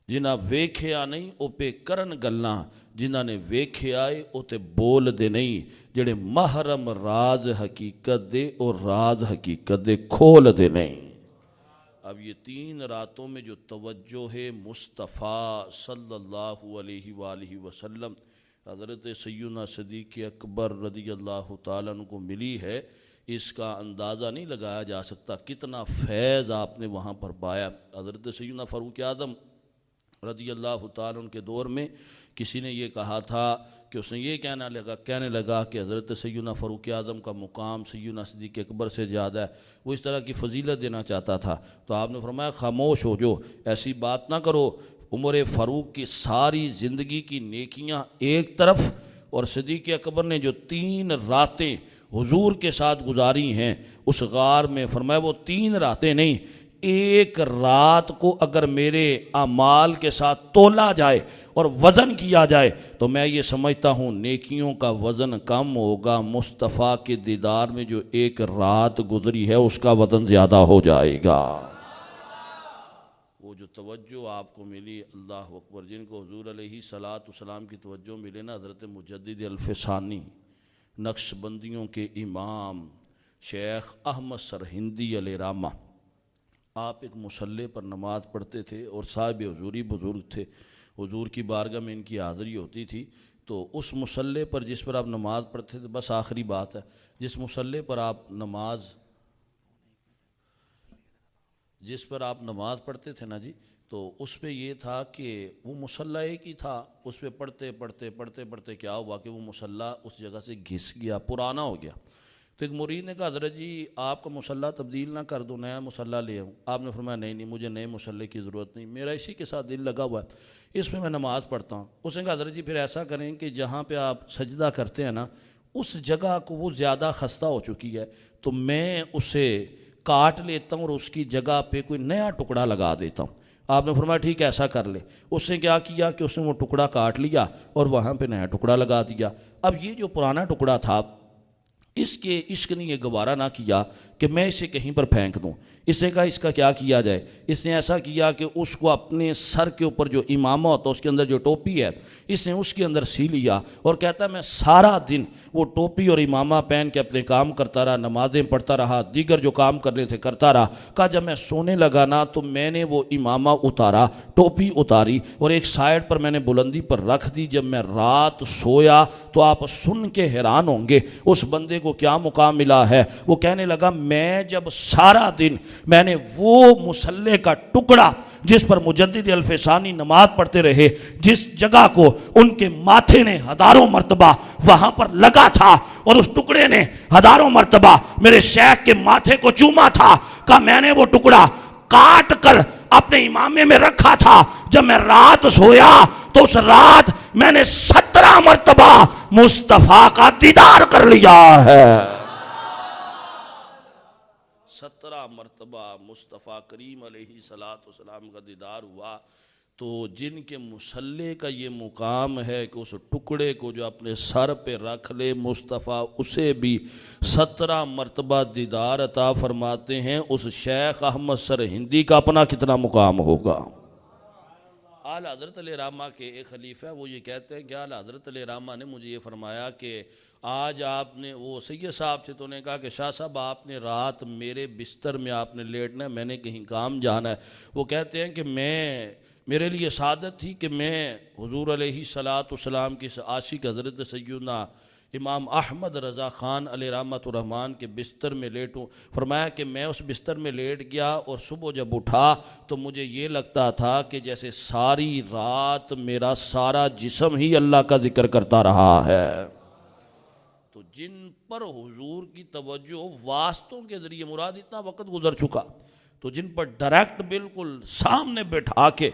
جنہ ویکھیا نہیں او پے کرن گلنا، جنہ نے ویکھیا ہے او تے بول دے نہیں، جڑے محرم راز حقیقت دے اور راز حقیقت دے کھول دے نہیں۔ اب یہ 3 راتوں میں جو توجہ ہے مصطفیٰ صلی اللہ علیہ وآلہ وسلم حضرت سیدنا صدیق اکبر رضی اللہ تعالیٰ عنہ کو ملی ہے، اس کا اندازہ نہیں لگایا جا سکتا کتنا فیض آپ نے وہاں پر پایا۔ حضرت سیدنا فاروق اعظم رضی اللہ تعالیٰ عنہ کے دور میں کسی نے یہ کہا تھا کہ اس نے یہ کہنے لگا کہ حضرت سیدنا فاروق اعظم کا مقام سیدنا صدیق اکبر سے زیادہ ہے، وہ اس طرح کی فضیلت دینا چاہتا تھا۔ تو آپ نے فرمایا خاموش ہو جو، ایسی بات نہ کرو۔ عمر فاروق کی ساری زندگی کی نیکیاں ایک طرف اور صدیق اکبر نے جو 3 راتیں حضور کے ساتھ گزاری ہیں اس غار میں، فرمایا وہ 3 راتیں نہیں، ایک رات کو اگر میرے اعمال کے ساتھ تولا جائے اور وزن کیا جائے تو میں یہ سمجھتا ہوں نیکیوں کا وزن کم ہوگا، مصطفیٰ کے دیدار میں جو ایک رات گزری ہے اس کا وزن زیادہ ہو جائے گا۔ وہ جو توجہ آپ کو ملی، اللہ اکبر، جن کو حضور علیہ صلاۃ والسلام کی توجہ ملے نا، حضرت مجدد الفسانی نقش بندیوں کے امام شیخ احمد سرہندی علیہ رحمہ، آپ ایک مصلی پر نماز پڑھتے تھے اور صاحب حضوری بزرگ تھے، حضور کی بارگاہ میں ان کی حاضری ہوتی تھی، تو اس مصلی پر جس پر آپ نماز پڑھتے تھے، بس آخری بات ہے، جس مصلی پر آپ نماز پڑھتے تھے نا جی، تو اس پہ یہ تھا کہ وہ مصلی ایک ہی تھا، اس پہ پڑھتے کیا ہوا کہ وہ مصلی اس جگہ سے گھس گیا، پرانا ہو گیا۔ تو ایک مرید نے کہا حضرت جی آپ کا مصلی تبدیل نہ کر دو، نیا مصلی لے آؤں۔ آپ نے فرمایا نہیں مجھے نئے مصلی کی ضرورت نہیں، میرا اسی کے ساتھ دل لگا ہوا ہے، اس میں نماز پڑھتا ہوں۔ اس نے کہا حضرت جی پھر ایسا کریں کہ جہاں پہ آپ سجدہ کرتے ہیں نا، اس جگہ کو وہ زیادہ خستہ ہو چکی ہے، تو میں اسے کاٹ لیتا ہوں اور اس کی جگہ پہ کوئی نیا ٹکڑا لگا دیتا ہوں۔ آپ نے فرمایا ٹھیک ہے ایسا کر لے۔ اس نے کیا کیا کہ اس نے وہ ٹکڑا کاٹ لیا اور وہاں پہ نیا ٹکڑا لگا دیا۔ اب یہ جو پرانا ٹکڑا تھا، اس کے عشق نے یہ گوارا نہ کیا کہ میں اسے کہیں پر پھینک دوں، اس نے کہا اس کا کیا کیا جائے۔ اس نے ایسا کیا کہ اس کو اپنے سر کے اوپر جو امامہ ہوتا اس کے اندر جو ٹوپی ہے، اس نے اس کے اندر سی لیا اور کہتا ہے میں سارا دن وہ ٹوپی اور امامہ پہن کے اپنے کام کرتا رہا، نمازیں پڑھتا رہا، دیگر جو کام کرنے تھے کرتا رہا۔ کہا جب میں سونے لگا نا تو میں نے وہ امامہ اتارا، ٹوپی اتاری اور ایک سائڈ پر میں نے بلندی پر رکھ دی۔ جب میں رات سویا تو آپ سن کے حیران ہوں گے اس بندے کو کیا مقام ملا ہے۔ وہ کہنے لگا میں جب سارا دن میں نے وہ مصلی کا ٹکڑا جس پر مجدد الفسانی نماز پڑھتے رہے، جس جگہ کو ان کے ماتھے نے ہزاروں مرتبہ وہاں پر لگا تھا اور اس ٹکڑے نے ہزاروں مرتبہ میرے شیخ کے ماتھے کو چوما تھا، کہ میں نے وہ ٹکڑا کاٹ کر اپنے امامے میں رکھا تھا۔ جب میں رات سویا تو اس رات میں نے 17 مرتبہ مصطفیٰ کا دیدار کر لیا ہے۔ 17 مرتبہ مصطفیٰ کریم علیہ صلاۃ والسلام کا دیدار ہوا۔ تو جن کے مصلی کا یہ مقام ہے کہ اس ٹکڑے کو جو اپنے سر پہ رکھ لے مصطفیٰ اسے بھی 17 مرتبہ دیدار عطا فرماتے ہیں، اس شیخ احمد سرہندی کا اپنا کتنا مقام ہوگا۔ اعلی حضرت علیہ رحمہ کے ایک خلیفہ وہ یہ کہتے ہیں کہ اعلی حضرت علیہ رحمہ نے مجھے یہ فرمایا کہ آج آپ نے، وہ سید صاحب تھے، تو نے کہا کہ شاہ صاحب آپ نے رات میرے بستر میں آپ نے لیٹنا ہے، میں نے کہیں کام جانا ہے۔ وہ کہتے ہیں کہ میرے لیے سعادت تھی کہ میں حضور علیہ صلاۃ والسلام کی عاشق حضرت سیدنا امام احمد رضا خان علیہ رحمۃ الرحمن کے بستر میں لیٹوں۔ فرمایا کہ میں اس بستر میں لیٹ گیا اور صبح جب اٹھا تو مجھے یہ لگتا تھا کہ جیسے ساری رات میرا سارا جسم ہی اللہ کا ذکر کرتا رہا ہے۔ تو جن پر حضور کی توجہ واسطوں کے ذریعے، مراد اتنا وقت گزر چکا، تو جن پر ڈائریکٹ بالکل سامنے بٹھا کے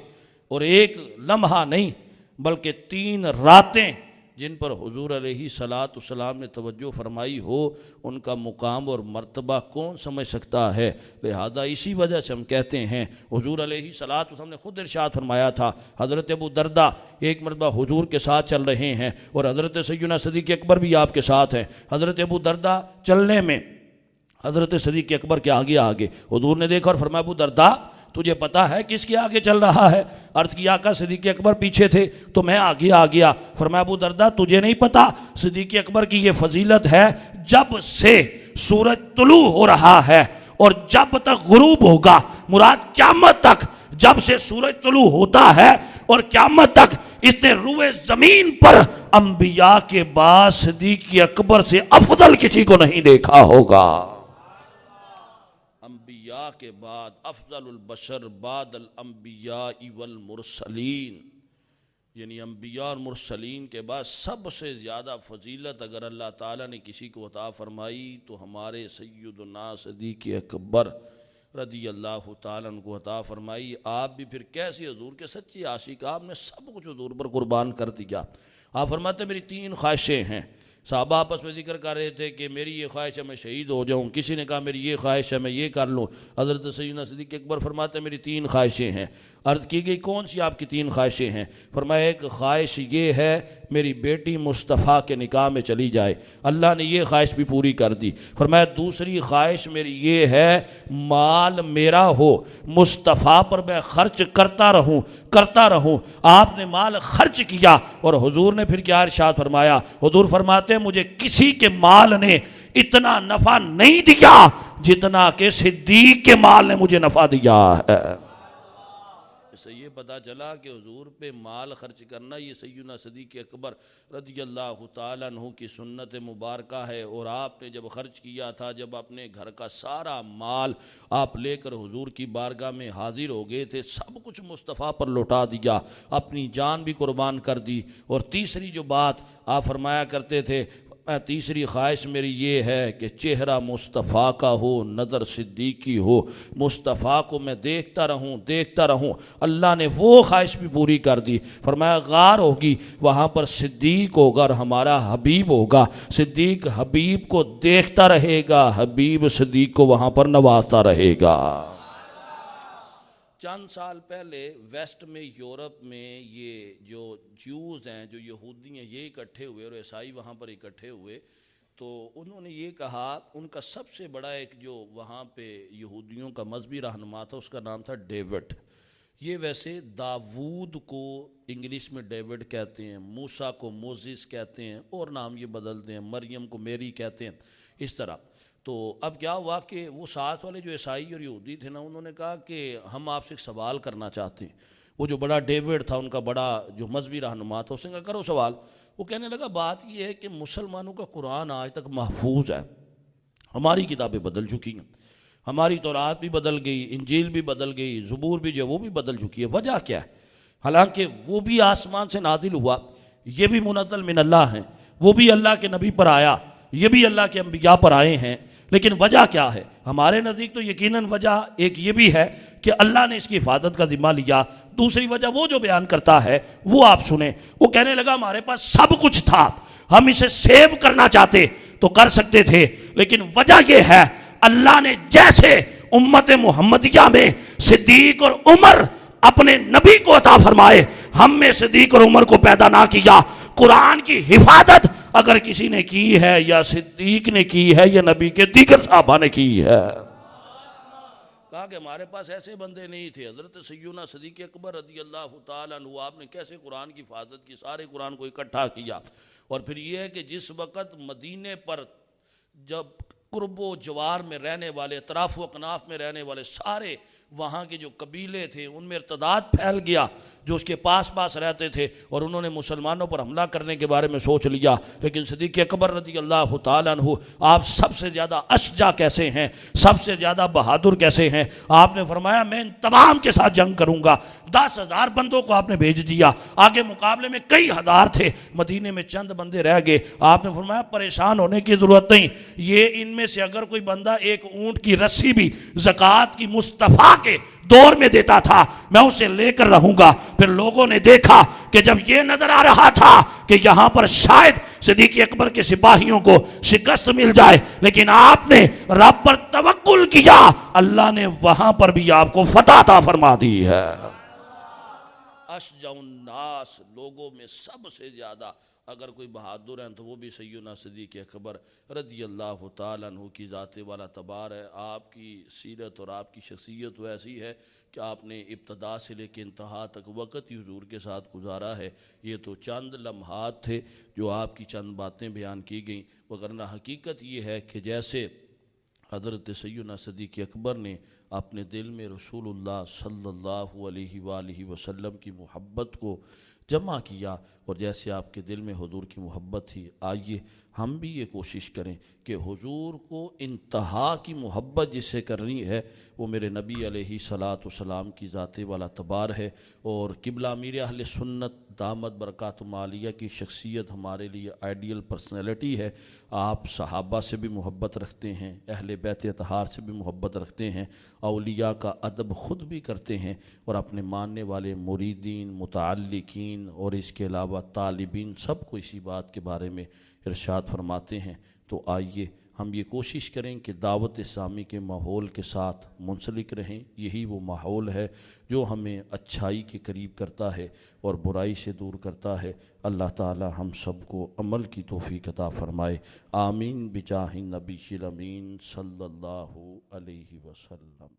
اور ایک لمحہ نہیں بلکہ 3 راتیں جن پر حضور علیہ صلاۃ والسلام نے توجہ فرمائی ہو، ان کا مقام اور مرتبہ کون سمجھ سکتا ہے۔ لہذا اسی وجہ سے ہم کہتے ہیں حضور علیہ صلاۃ والسلام نے خود ارشاد فرمایا تھا، حضرت ابو دردہ ایک مرتبہ حضور کے ساتھ چل رہے ہیں اور حضرت سیدنا صدیق اکبر بھی آپ کے ساتھ ہیں۔ حضرت ابو دردہ چلنے میں حضرت صدیق اکبر کے آگے آگے، حضور نے دیکھا اور فرمایا ابو دردہ تجھے پتا ہے کس کے آگے چل رہا ہے؟ عرض کیا کہ صدیق اکبر پیچھے تھے تو میں آگے آ گیا۔ فرمایا ابو دردہ تجھے نہیں پتا صدیق اکبر کی یہ فضیلت ہے، جب سے سورج طلوع ہو رہا ہے اور جب تک غروب ہوگا، مراد قیامت تک، جب سے سورج طلوع ہوتا ہے اور قیامت تک اس نے روئے زمین پر انبیاء کے بعد صدیق اکبر سے افضل کسی کو نہیں دیکھا ہوگا۔ انبیاء کے بعد افضل البشر بعد الانبیاء والمرسلین، یعنی انبیاء اور مرسلین کے بعد سب سے زیادہ فضیلت اگر اللہ تعالیٰ نے کسی کو عطا فرمائی تو ہمارے سیدنا صدیق اکبر رضی اللہ تعالیٰ عنہ کو عطا فرمائی۔ آپ بھی پھر کیسے حضور کے سچے عاشق، آپ نے سب کچھ حضور پر قربان کر دیا۔ آپ فرماتے ہیں میری 3 خواہشیں ہیں، صحابہ آپس میں ذکر کر رہے تھے کہ میری یہ خواہش ہے میں شہید ہو جاؤں، کسی نے کہا میری یہ خواہش ہے میں یہ کر لوں۔ حضرت سیدنا صدیق اکبر فرماتے ہیں میری 3 خواہشیں ہیں۔ عرض کی گئی کون سی آپ کی 3 خواہشیں ہیں؟ فرمایا ایک خواہش یہ ہے میری بیٹی مصطفیٰ کے نکاح میں چلی جائے، اللہ نے یہ خواہش بھی پوری کر دی۔ فرمایا دوسری خواہش میری یہ ہے مال میرا ہو، مصطفیٰ پر میں خرچ کرتا رہوں۔ آپ نے مال خرچ کیا، اور حضور نے پھر کیا ارشاد فرمایا؟ حضور فرماتے ہیں مجھے کسی کے مال نے اتنا نفع نہیں دیا جتنا کہ صدیق کے مال نے مجھے نفع دیا ہے۔ اس سے یہ پتہ چلا کہ حضور پہ مال خرچ کرنا یہ سیدنا صدیق اکبر رضی اللہ تعالیٰ عنہ کی سنت مبارکہ ہے۔ اور آپ نے جب خرچ کیا تھا، جب اپنے گھر کا سارا مال آپ لے کر حضور کی بارگاہ میں حاضر ہو گئے تھے، سب کچھ مصطفیٰ پر لوٹا دیا، اپنی جان بھی قربان کر دی۔ اور تیسری جو بات آپ فرمایا کرتے تھے، تیسری خواہش میری یہ ہے کہ چہرہ مصطفیٰ کا ہو، نظر صدیق کی ہو، مصطفیٰ کو میں دیکھتا رہوں۔ اللہ نے وہ خواہش بھی پوری کر دی۔ فرمایا غار ہوگی، وہاں پر صدیق ہوگا اور ہمارا حبیب ہوگا، صدیق حبیب کو دیکھتا رہے گا، حبیب صدیق کو وہاں پر نوازتا رہے گا۔ چند سال پہلے ویسٹ میں، یورپ میں، یہ جو جیوز ہیں، جو یہودی ہیں، یہ اکٹھے ہوئے اور عیسائی وہاں پر اکٹھے ہوئے، تو انہوں نے یہ کہا، ان کا سب سے بڑا ایک جو وہاں پہ یہودیوں کا مذہبی رہنما تھا، اس کا نام تھا ڈیوڈ۔ یہ ویسے داود کو انگلش میں ڈیوڈ کہتے ہیں، موسیٰ کو موزس کہتے ہیں، اور نام یہ بدلتے ہیں، مریم کو میری کہتے ہیں، اس طرح۔ تو اب کیا ہوا کہ وہ ساتھ والے جو عیسائی اور یہودی تھے نا، انہوں نے کہا کہ ہم آپ سے ایک سوال کرنا چاہتے ہیں۔ وہ جو بڑا ڈیوڈ تھا، ان کا بڑا جو مذہبی رہنما تھا، اس نے کہا کرو سوال۔ وہ کہنے لگا بات یہ ہے کہ مسلمانوں کا قرآن آج تک محفوظ ہے، ہماری کتابیں بدل چکی ہیں، ہماری تورات بھی بدل گئی، انجیل بھی بدل گئی، زبور بھی جو وہ بھی بدل چکی ہے، وجہ کیا ہے؟ حالانکہ وہ بھی آسمان سے نازل ہوا، یہ بھی منزل من اللہ ہیں، وہ بھی اللہ کے نبی پر آیا، یہ بھی اللہ کے انبیاء پر آئے ہیں، لیکن وجہ کیا ہے؟ ہمارے نزدیک تو یقیناً وجہ ایک یہ بھی ہے کہ اللہ نے اس کی حفاظت کا ذمہ لیا۔ دوسری وجہ وہ جو بیان کرتا ہے وہ آپ سنیں۔ وہ کہنے لگا ہمارے پاس سب کچھ تھا، ہم اسے سیو کرنا چاہتے تو کر سکتے تھے، لیکن وجہ یہ ہے اللہ نے جیسے امت محمدیہ میں صدیق اور عمر اپنے نبی کو عطا فرمائے، ہم میں صدیق اور عمر کو پیدا نہ کیا۔ قرآن کی حفاظت اگر کسی نے کی ہے یا صدیق نے کی ہے یا نبی کے دیگر صحابہ نے کی ہے۔ کہا کہ ہمارے پاس ایسے بندے نہیں تھے۔ حضرت سیدنا صدیق اکبر رضی اللہ تعالیٰ عنہ، آپ نے کیسے قرآن کی حفاظت کی، سارے قرآن کو اکٹھا کیا۔ اور پھر یہ ہے کہ جس وقت مدینے پر جب قرب و جوار میں رہنے والے، اطراف و اکناف میں رہنے والے سارے وہاں کے جو قبیلے تھے، ان میں ارتداد پھیل گیا، جو اس کے پاس رہتے تھے، اور انہوں نے مسلمانوں پر حملہ کرنے کے بارے میں سوچ لیا۔ لیکن صدیق اکبر رضی اللہ تعالیٰ عنہ، آپ سب سے زیادہ اشجع کیسے ہیں، سب سے زیادہ بہادر کیسے ہیں؟ آپ نے فرمایا میں ان تمام کے ساتھ جنگ کروں گا۔ 10,000 بندوں کو آپ نے بھیج دیا، آگے مقابلے میں کئی ہزار تھے، مدینے میں چند بندے رہ گئے۔ آپ نے فرمایا پریشان ہونے کی ضرورت نہیں، یہ ان میں سے اگر کوئی بندہ ایک اونٹ کی رسی بھی زکوٰۃ کی مصطفیٰ کے دور میں دیتا تھا، میں اسے لے کر رہوں گا۔ پھر لوگوں نے دیکھا کہ جب یہ نظر آ رہا تھا کہ یہاں پر شاید صدیق اکبر کے سپاہیوں کو شکست مل جائے، لیکن آپ نے رب پر توکل کیا، اللہ نے وہاں پر بھی آپ کو فتح عطا فرما دی ہے۔ اشجع الناس، لوگوں میں سب سے زیادہ اگر کوئی بہادر ہیں تو وہ بھی سیدنا صدیق اکبر رضی اللہ تعالیٰ عنہ کی ذات والا تبار ہے۔ آپ کی سیرت اور آپ کی شخصیت وہ ایسی ہے کہ آپ نے ابتدا سے لے کے انتہا تک وقت ہی حضور کے ساتھ گزارا ہے۔ یہ تو چند لمحات تھے جو آپ کی چند باتیں بیان کی گئیں، وگرنہ حقیقت یہ ہے کہ جیسے حضرت سیدنا صدیق اکبر نے اپنے دل میں رسول اللہ صلی اللہ علیہ وآلہ وسلم کی محبت کو جمع کیا، اور جیسے آپ کے دل میں حضور کی محبت تھی، آئیے ہم بھی یہ کوشش کریں کہ حضور کو انتہا کی محبت جس سے کرنی ہے وہ میرے نبی علیہ الصلاۃ والسلام کی ذات والا تبار ہے۔ اور قبلہ امیر اہل سنت دامت برکات عالیہ کی شخصیت ہمارے لیے آئیڈیل پرسنالٹی ہے۔ آپ صحابہ سے بھی محبت رکھتے ہیں، اہل بیت اطہار سے بھی محبت رکھتے ہیں، اولیاء کا ادب خود بھی کرتے ہیں، اور اپنے ماننے والے مریدین، متعلقین اور اس کے علاوہ طالبین سب کو اسی بات کے بارے میں ارشاد فرماتے ہیں تو آئیے ہم یہ کوشش کریں کہ دعوت اسلامی کے ماحول کے ساتھ منسلک رہیں. یہی وہ ماحول ہے جو ہمیں اچھائی کے قریب کرتا ہے اور برائی سے دور کرتا ہے. اللہ تعالی ہم سب کو عمل کی توفیق عطا فرمائے. آمین بجاہ النبی الامین صلی اللہ علیہ وسلم.